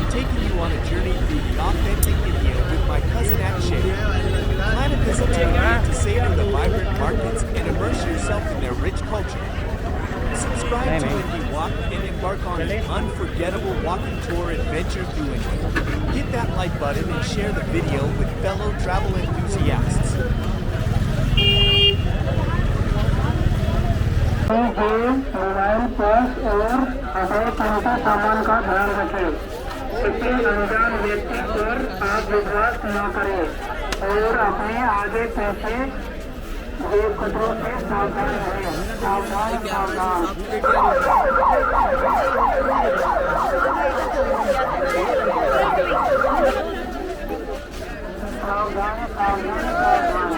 taking you on a journey through the authentic India with my cousin Akshay. Plan a visit to India to savor the vibrant markets and immerse yourself in their rich culture. Subscribe to Indiwalk and embark on an unforgettable walking tour adventure through India. Hit that like button and share the video with fellow travel enthusiasts. Mobile purse और अपने कीमती सामान का ध्यान रखें। किसी अनजान व्यक्ति पर आप विश्वास न करें और अपने आगे पीछे जेब कतरों से सावधान रहें। सावधान सावधान। सावधान सावधान सावधान।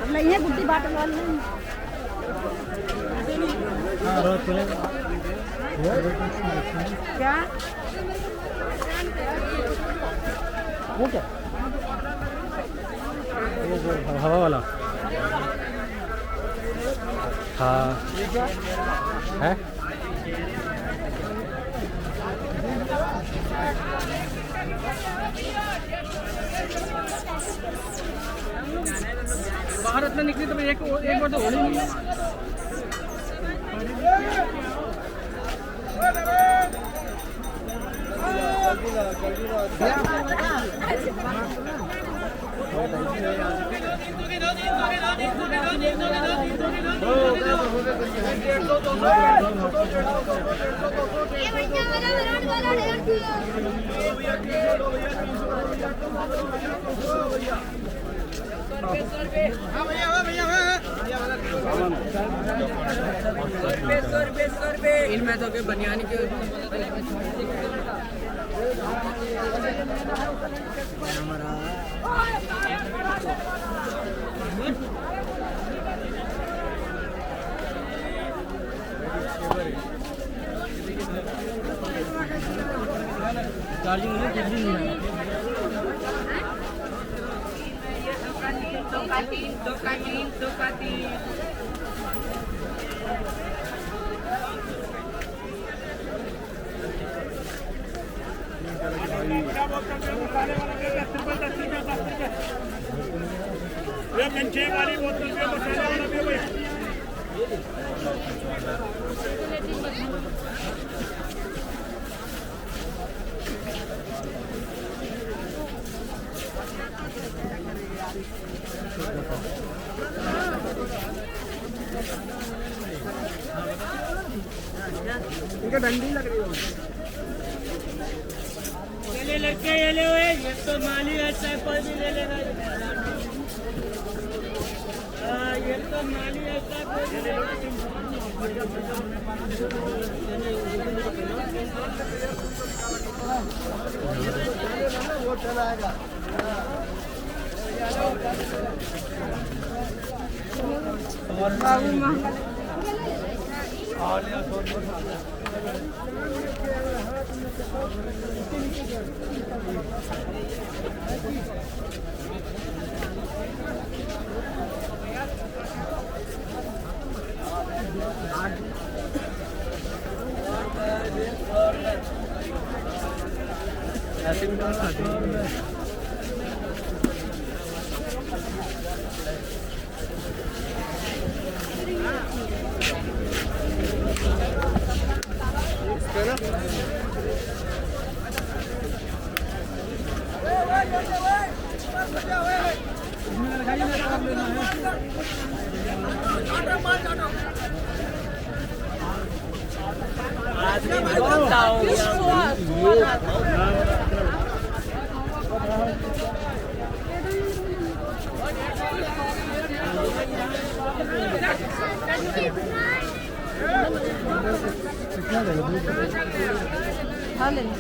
हमने ये गुड्डी बात वाली क्या वो क्या हवा वाला हाँ है बाहर इतना निकली तो एक बार तो होली नहीं इनमें तो बनियान के चार्जिंग वाली बोतल इनका डंडी लग रही है ले लड़के ये ले हुए ये तो माली है सैंपल भी ले लेना ये तो माली है सैंपल भी ले वो चलाएगा और बाबू मां ऐसे भी हाँ ले लो।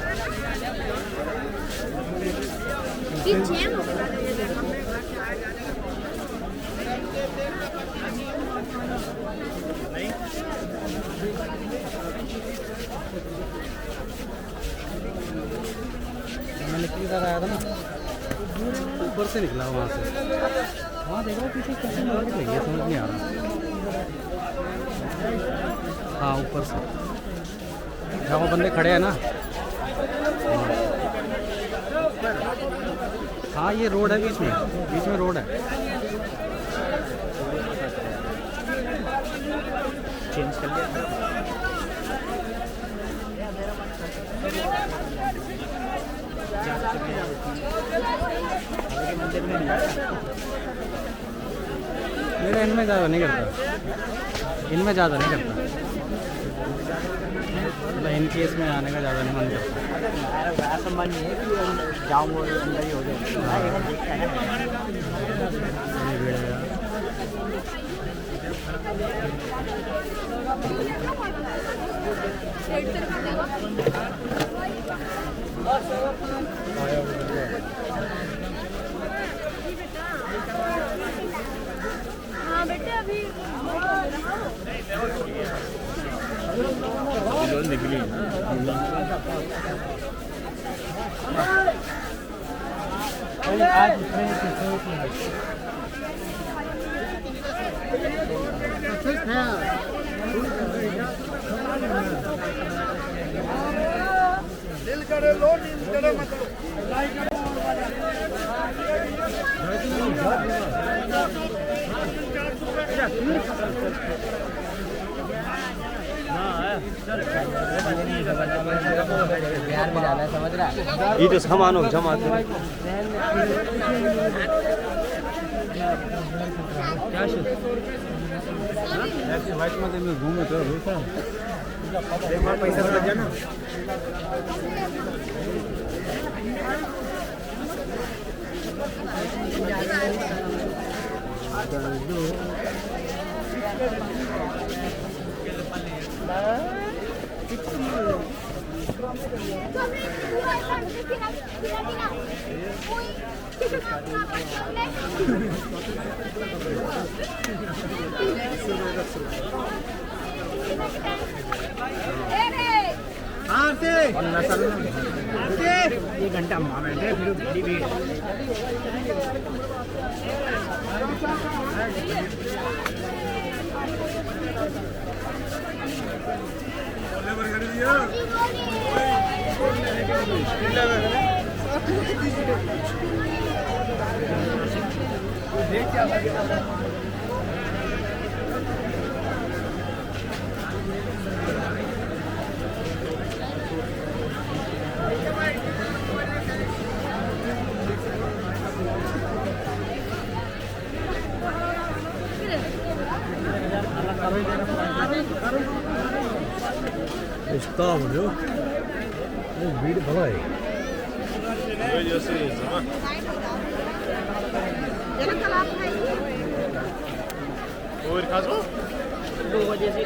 मैं निकल कर आया था ना, ऊपर से निकला वहाँ से, वहाँ देख रहा पीछे कैसे मार्केट लगी है, समझ नहीं आ रहा। हाँ ऊपर से जहाँ वो बंदे खड़े हैं ना, हाँ ये रोड है, बीच में रोड है। चेंज कर लिया मेरा इनमें ज़्यादा नहीं करता, इनमें ज़्यादा नहीं करता, मतलब इन केस में आने का ज़्यादा नहीं मन करता। संबंध नहीं है कि जाऊँ वो अंदर ही हो जाए। हाँ बेटे अभी निकली दिल करे लो, दिल करे मत लो। बिहार में जाना है, समझ रहा है? ये तो सामान हो जमा वाइट में घूमे तो पैसा लग जाना। एक घंटा में फिर बड़ी भीड़ Está, bro. Es भीड़ भरा है। और खासो 2 बजे से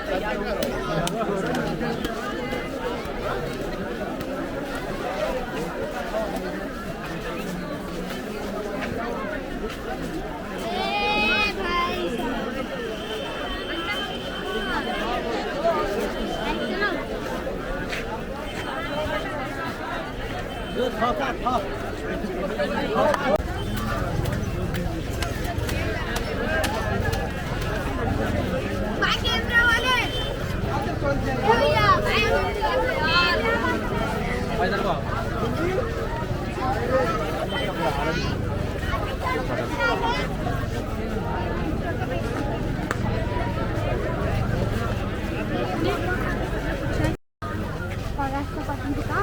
दुकान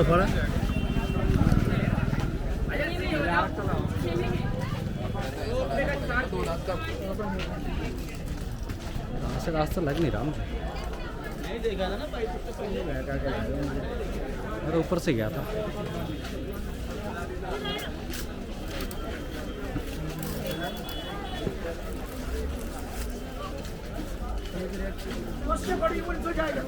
पड़ा से रास्ता लग नहीं रहा मुझे। नहीं देखा था ना अरे ऊपर से गया था। उससे बड़ी पुलिस हो जाएगा।